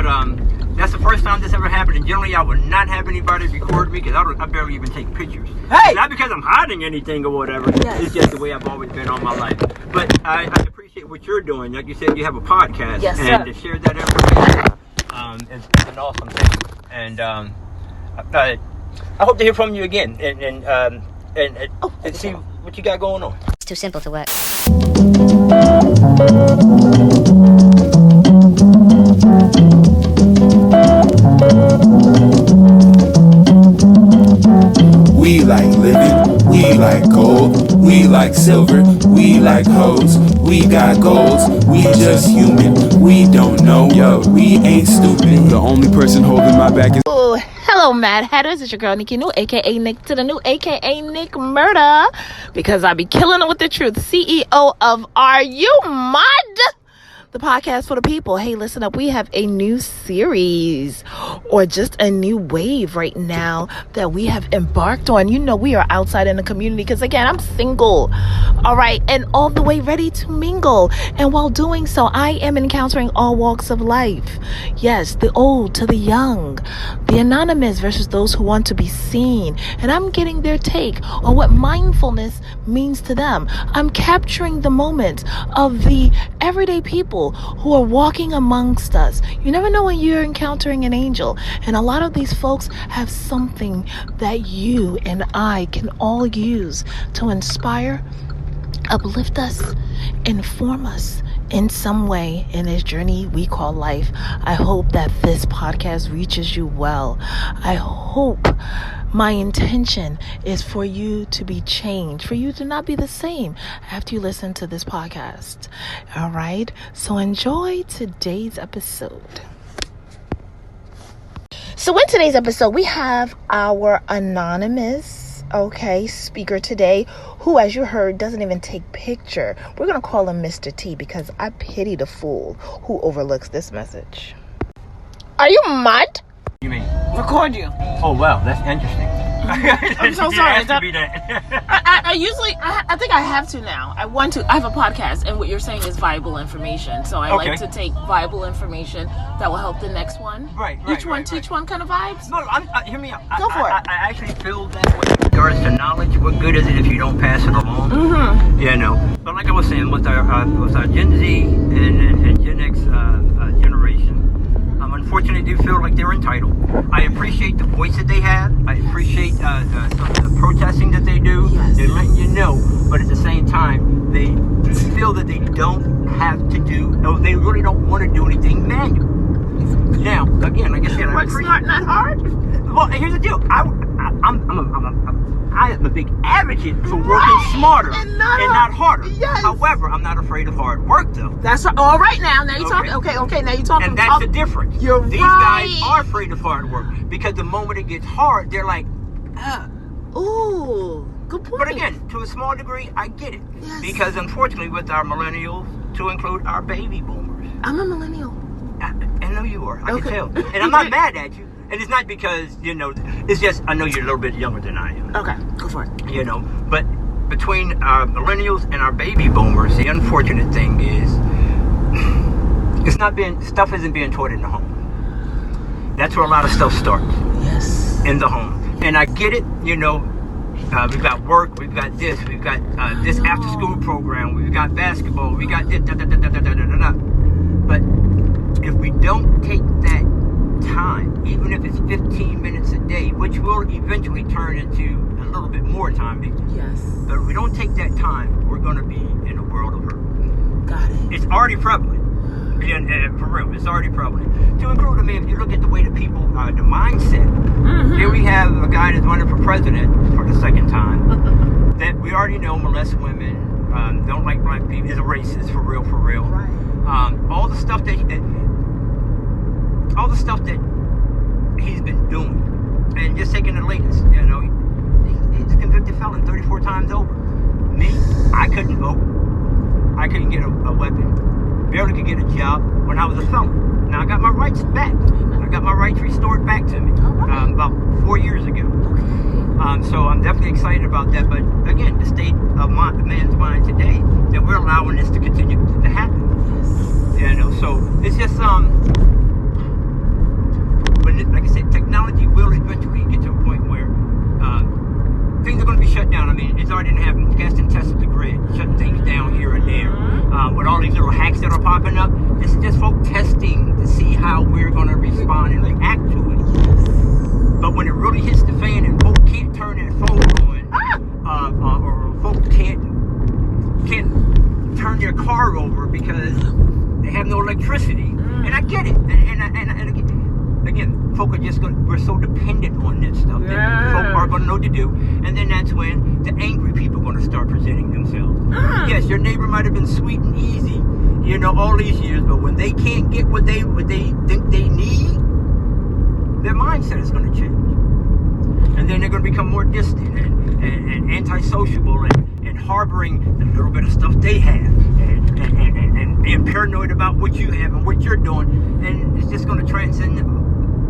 But that's the first time this ever happened, and generally I would not have anybody record me because I barely even take pictures. Hey! Not because I'm hiding anything or whatever. Yes. It's just the way I've always been all my life. But I appreciate what you're doing. Like you said, you have a podcast. Yes, and sir. to share that information is an awesome thing. And I hope to hear from you again and see what you got going on. It's too simple to work. We like living, we like gold, we like silver, we like hoes, we got goals, we just human, we don't know, we ain't stupid. The only person holding my back is... Oh, hello, Mad Hatters. It's your girl, Nikki New, a.k.a. Nick to the New, a.k.a. Nick Murder, because I be killing it with the truth. CEO of Are You Mud? The podcast for the people. Hey, listen up. We have a new series or just a new wave right now that we have embarked on. You know, we are outside in the community because, again, I'm single. All right. And all the way ready to mingle. And while doing so, I am encountering all walks of life. Yes, the old to the young, the anonymous versus those who want to be seen. And I'm getting their take on what mindfulness means to them. I'm capturing the moment of the everyday people who are walking amongst us. You never know when you're encountering an angel. And a lot of these folks have something that you and I can all use to inspire, uplift us, inform us in some way in this journey we call life. I hope that this podcast reaches you well. I hope my intention is for you to be changed, for you to not be the same after you listen to this podcast. All right? So enjoy today's episode. So in today's episode, we have our anonymous, speaker today, who, as you heard, doesn't even take picture. We're going to call him Mr. T because I pity the fool who overlooks this message. Are you mad? You mean? Record you. Oh, wow, that's interesting. I'm so sorry. I I think I have to now. I have a podcast, and what you're saying is viable information. So I like to take viable information that will help the next one. Right. Teach one kind of vibes. No, hear me out. Go for it. I actually feel that way in regards to knowledge. What good is it if you don't pass it along? Mm-hmm. You know. But like I was saying, with our Gen Z and Gen X generation, unfortunately, do feel like they're entitled. I appreciate the voice that they have. I appreciate the protesting that they do. Yes. They're letting you know, but at the same time, they feel that they don't have to do, or they really don't want to do anything manual. Now, again, like I said, Work smart, not hard. Well, here's the deal. I am a big advocate for working smarter and not harder. Yes. However, I'm not afraid of hard work, though. That's right. All right, now you're talking. Okay, now you're talking. And that's the difference. These right. guys are afraid of hard work because the moment it gets hard, they're like, Ooh, good point. But again, to a small degree, I get it. Yes. Because unfortunately, with our millennials, to include our baby boomers. I'm a millennial. I know you are. I Okay. can tell. And I'm not mad at you. And it's not because, it's just, I know you're a little bit younger than I am. Okay, go for it. But between our millennials and our baby boomers, the unfortunate thing is, stuff isn't being taught in the home. That's where a lot of stuff starts. Yes. In the home. And I get it, we've got work, we've got this, we've got this after school program, we've got basketball, we got this, But if we don't take that time, even if it's 15 minutes a day, which will eventually turn into a little bit more time. Yes. But if we don't take that time, we're going to be in a world of hurt. Got it. It's already prevalent. And for real, it's already prevalent. To include, if you look at the way that people, the mindset. Mm-hmm. Here we have a guy that's running for president for the second time. That we already know molests women, don't like black people, is a racist, for real. Right. All the stuff that he's been doing, and just taking the latest, he's a convicted felon 34 times over. Me, I couldn't vote. I couldn't get a weapon. Barely could get a job when I was a felon. Now I got my rights back. I got my rights restored back to me about 4 years ago. So I'm definitely excited about that. But again, the state of man's mind today, that we're allowing this to continue to happen. Yes. So it's just because they have no electricity. And I get it. And again, folk are just we're so dependent on this stuff that folk are going to know what to do. And then that's when the angry people are going to start presenting themselves. Yes, your neighbor might have been sweet and easy, you know, all these years, but when they can't get what they think they need, their mindset is going to change. And then they're going to become more distant and antisociable and harboring the little bit of stuff they have and being paranoid about what you have and what you're doing. And it's just going to transcend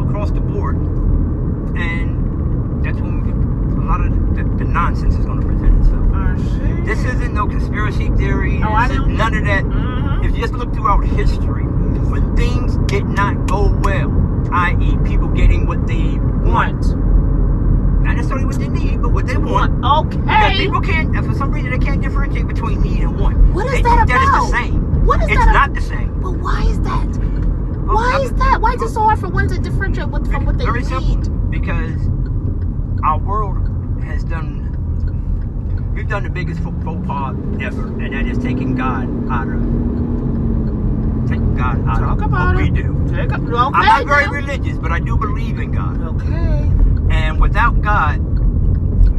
across the board. And that's when a lot of the nonsense is going to present itself. This isn't no conspiracy theory. This is none of that. If you just look throughout history, when things did not go well, i.e. people getting what they want. Not necessarily what they need, but what they want. Okay. Because people can't, and for some reason, they can't differentiate between need and want. What is they that think that about? it's the same. What is it's that? Not the same. But why is that? Why is that? Why is it so hard for one to differentiate from what they very need? Simple. Because our world has we've done the biggest faux pas ever, and that is taking God out of what we do. I'm not very religious, but I do believe in God. Okay. And without God,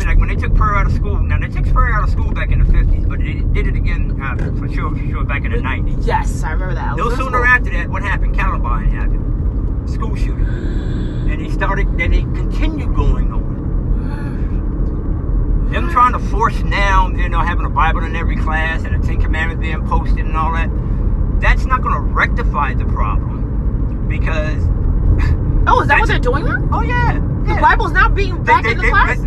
like when they took prayer out of school, now they took prayer out of school back in the 50s, but they did it again for sure back in the 90s. Yes, I remember that. No sooner after that, what happened? Columbine happened. School shooting. And they continued going on. Them trying to force now, you know, having a Bible in every class and the 10 Commandments being posted and all that, that's not going to rectify the problem. Because... Oh, is that what they're doing now? Oh, yeah. The Bible's now being back in the class?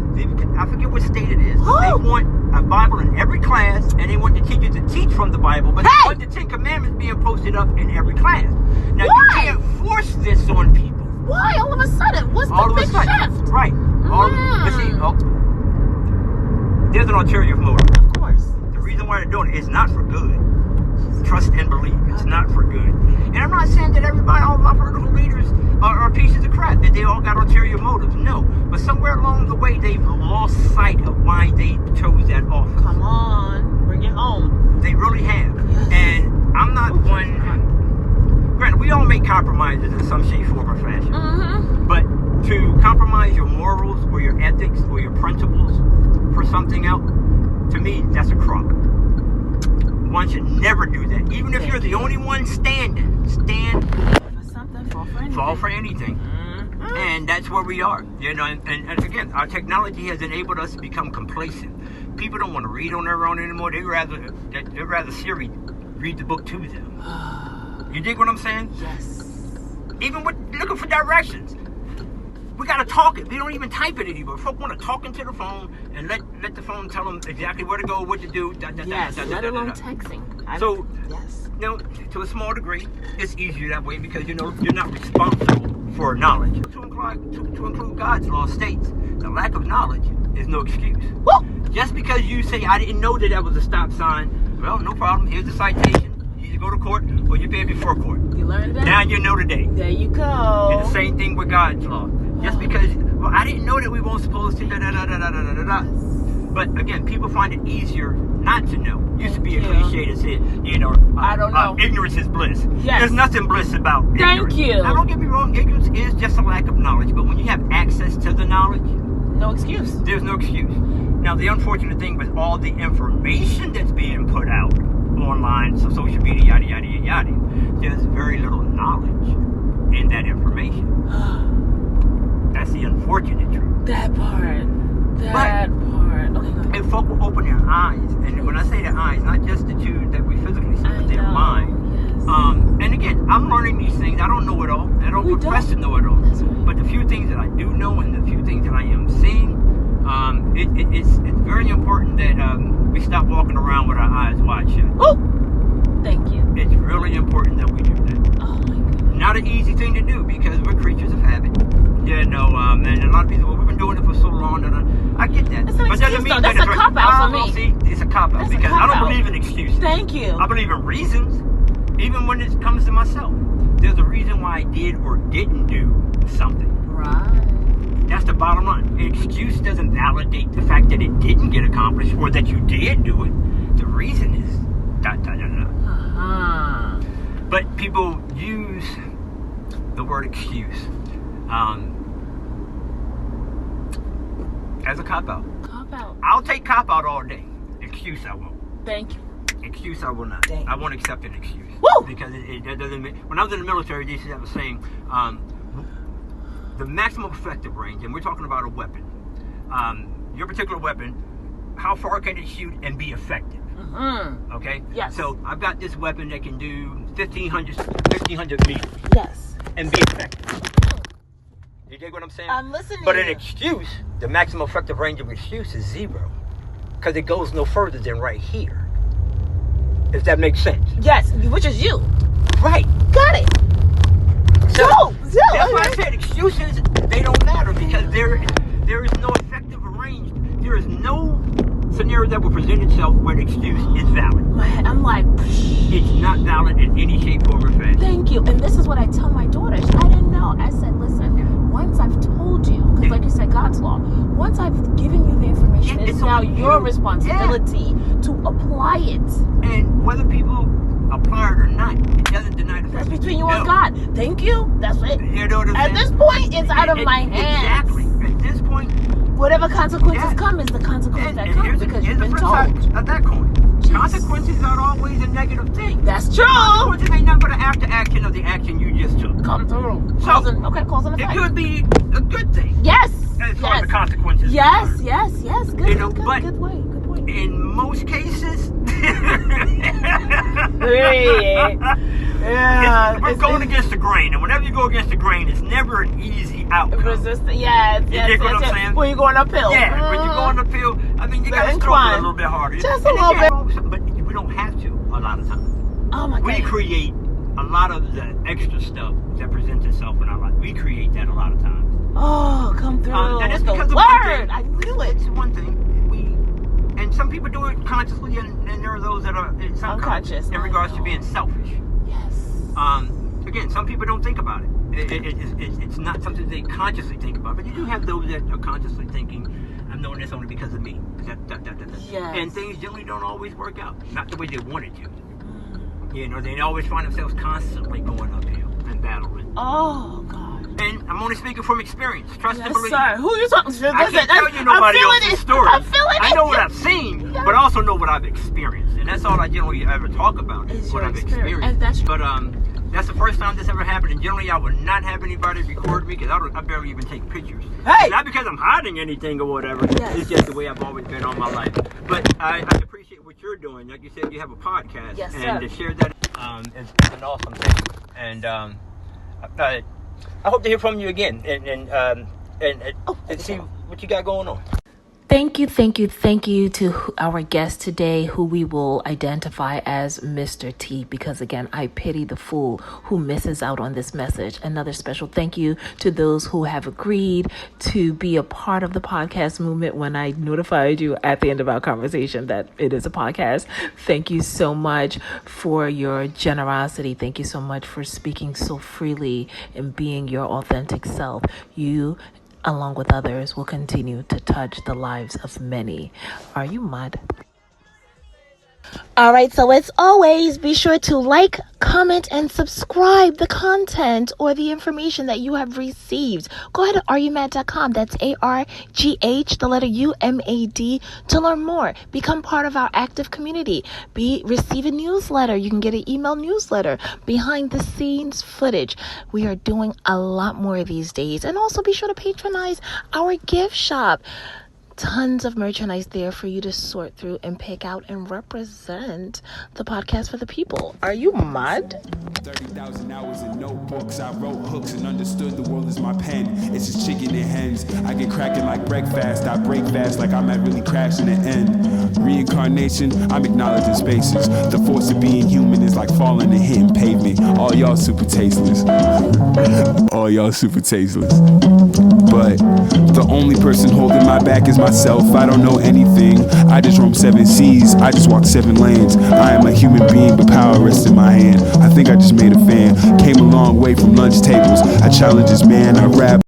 I forget what state it is, but they want a Bible in every class, and they want the teachers to teach from the Bible, but they want the 10 Commandments being posted up in every class. Now, you can't force this on people. Why all of a sudden? What's the big shift? Right. Let's see. There's an ulterior motive. Of course. The reason why they're doing it is not for good. Trust and believe. It's not for good. And I'm not saying that all of my political leaders are pieces of crap, that they all got ulterior motives. No. But somewhere along the way, they've lost sight of why they chose that office. Come on. Bring it home. They really have. Yes. And I'm not one... Granted, we all make compromises in some shape, form, or fashion. But to compromise your morals or your ethics or your principles for something else, to me, that's a crock. One should never do that. Even if you're the only one standing, stand for something, fall for anything. And that's where we are. You know, and again, our technology has enabled us to become complacent. People don't want to read on their own anymore. They'd rather Siri read the book to them. You dig what I'm saying? Yes. Even with looking for directions. We gotta talk it. We don't even type it anymore. Folk want to talk into the phone and let the phone tell them exactly where to go, what to do. Let alone texting. So, you know, to a small degree, it's easier that way because, you know, you're not responsible for knowledge. To include God's law states, the lack of knowledge is no excuse. Woo! Just because you say, I didn't know that was a stop sign, well, no problem. Here's the citation. You either go to court or you pay before court. You learned that? Now you know today. There you go. And the same thing with God's law. Just because, well, I didn't know that we weren't supposed to But again, people find it easier not to know. Used to be a cliche to say, you know, I don't know. Ignorance is bliss. Yes. There's nothing bliss about ignorance. Thank you. Now, don't get me wrong, ignorance is just a lack of knowledge. But when you have access to the knowledge, no excuse. There's no excuse. Now, the unfortunate thing with all the information that's being put out online, so social media, yada, yada, yada, there's very little knowledge in that information. That's the unfortunate truth. That part. Okay, if folk will open their eyes, and when I say their eyes, not just the two that we physically see, but their mind. Yes. And again, I'm learning these things. I don't know it all. I don't profess to know it all. That's right. But the few things that I do know and the few things that I am seeing, it's very important that we stop walking around with our eyes wide shut. Oh, thank you. It's really important that we do that. Oh my goodness. Not an easy thing to do because we're creatures of habit. You know, and a lot of people, well, we've been doing it for so long that I get that. It's an excuse, though. That's a cop-out for me. See, it's a cop-out because I don't believe in excuses. Thank you. I believe in reasons, even when it comes to myself. There's a reason why I did or didn't do something. Right. That's the bottom line. An excuse doesn't validate the fact that it didn't get accomplished or that you did do it. The reason is ... But people use the word excuse as a cop-out. Cop-out. I'll take cop-out all day. Excuse I won't. Thank you. Excuse I will not. I won't accept an excuse. Woo! Because that doesn't make... When I was in the military, they used to have a saying, the maximum effective range, and we're talking about a weapon. Your particular weapon, how far can it shoot and be effective? Mm-hmm. Okay? Yes. So I've got this weapon that can do 1,500 meters. Yes. And be effective. You dig what I'm saying? I'm listening. But an excuse, the maximum effective range of excuse is 0. Because it goes no further than right here. If that makes sense. Yes, which is you. Right. Got it. So, that's why I said excuses, they don't matter because there is no effective range. There is no scenario that will present itself where the excuse is valid. I'm like, it's not valid in any shape, form, or fashion. Thank you. And this is what I tell my daughters. I didn't know. I said, listen, once I've told you, because like you said, God's law, once I've given you the information, it's now your responsibility to apply it. And whether people apply it or not, it doesn't deny the fact. That's between you and God. Thank you. That's it. You know what I'm saying? At this point, it's out of my hands. Exactly. At this point, whatever consequences come is the consequence that comes because you've been told. At that coin, consequences are always a negative thing. That's true. Consequences ain't nothing but an after action of the action you just took. Come through. So, cause and effect. It could be a good thing. Yes. As far as the consequences. Yes. Good. You know, good but point. Good point. In most cases, we're going against the grain, and whenever you go against the grain, it's never an easy outcome. Resistant, yes. You what I'm saying? When you're going uphill. Yeah, when you're going uphill, I mean, you got to struggle a little bit harder. Just a little bit. But we don't have to a lot of times. Oh my God. We create a lot of the extra stuff that presents itself in our life. We create that a lot of times. Oh, come through. And it's because of word. one thing. I knew it. It's one thing. And some people do it consciously, and there are those that are unconscious in regards to being selfish. Yes. Again, some people don't think about it. It's not something they consciously think about, but you do have those that are consciously thinking, I'm doing this only because of me. Yes. And things generally don't always work out, not the way they wanted to. You know, they always find themselves constantly going uphill and battling. Oh, God. And I'm only speaking from experience. Trust and believe. Sir. Who are you talking to? I can't tell you nobody else's story. I'm feeling it. I know what I've seen, but I also know what I've experienced. And that's all I generally ever talk about is what I've experienced. And that's but that's the first time this ever happened. And generally I would not have anybody record me because I barely even take pictures. Hey! Not because I'm hiding anything or whatever. Yes. It's just the way I've always been all my life. But I appreciate what you're doing. Like you said, you have a podcast. Yes, and sir. to share that is an awesome thing. And I hope to hear from you again and see what you got going on. Thank you to our guest today, who we will identify as Mr. T, because again, I pity the fool who misses out on this message. Another special thank you to those who have agreed to be a part of the podcast movement when I notified you at the end of our conversation that it is a podcast. Thank you so much for your generosity. Thank you so much for speaking so freely and being your authentic self. You, along with others, will continue to touch the lives of many. Are you mud? All right, so as always, be sure to like, comment, and subscribe the content or the information that you have received. Go ahead to areyouMad.com. That's ARGH, the letter UMAD, to learn more. Become part of our active community. Receive a newsletter. You can get an email newsletter, behind the scenes footage. We are doing a lot more these days. And also be sure to patronize our gift shop. Tons of merchandise there for you to sort through and pick out and represent the podcast for the people. Are you mad? 30,000 hours in notebooks. I wrote hooks and understood the world is my pen. It's just chicken and hens. I get cracking like breakfast. I break fast like I might really crash in the end. Reincarnation, I'm acknowledging spaces. The force of being human is like falling and hitting pavement. All y'all super tasteless. All y'all super tasteless. But the only person holding my back is myself. I don't know anything. I just roam 7 seas. I just walk 7 lanes. I am a human being, but power rests in my hand. I think I just made a fan. Came a long way from lunch tables. I challenge this man. I rap.